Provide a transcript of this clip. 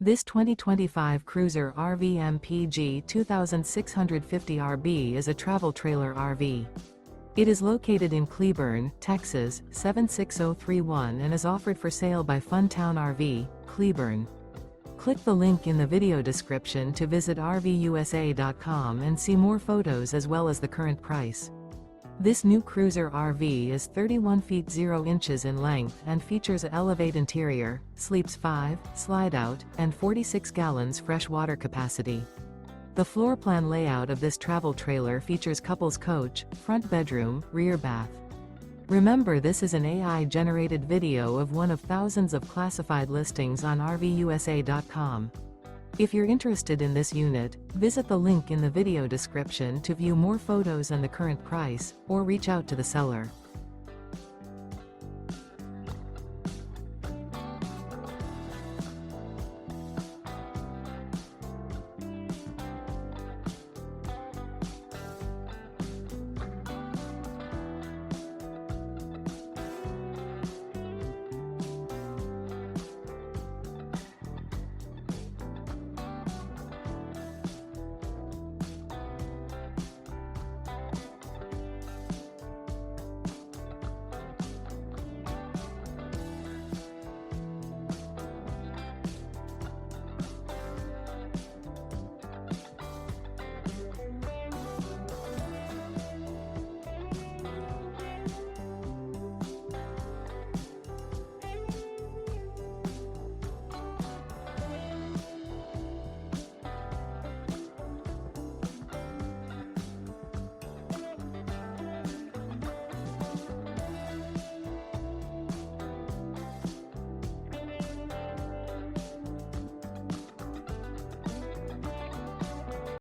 This 2025 Cruiser RV MPG 2650RB is a travel trailer RV. It is located in Cleburne, Texas, 76031 and is offered for sale by Funtown RV, Cleburne. Click the link in the video description to visit RVUSA.com and see more photos as well as the current price. This new Cruiser RV is 31 feet 0 inches in length and features an Elevate interior, sleeps 5, Slideout, and 46 gallons fresh water capacity. The floor plan layout of this travel trailer features couples coach, front bedroom, rear bath. Remember, this is an AI-generated video of one of thousands of classified listings on RVUSA.com. If you're interested in this unit, visit the link in the video description to view more photos and the current price, or reach out to the seller.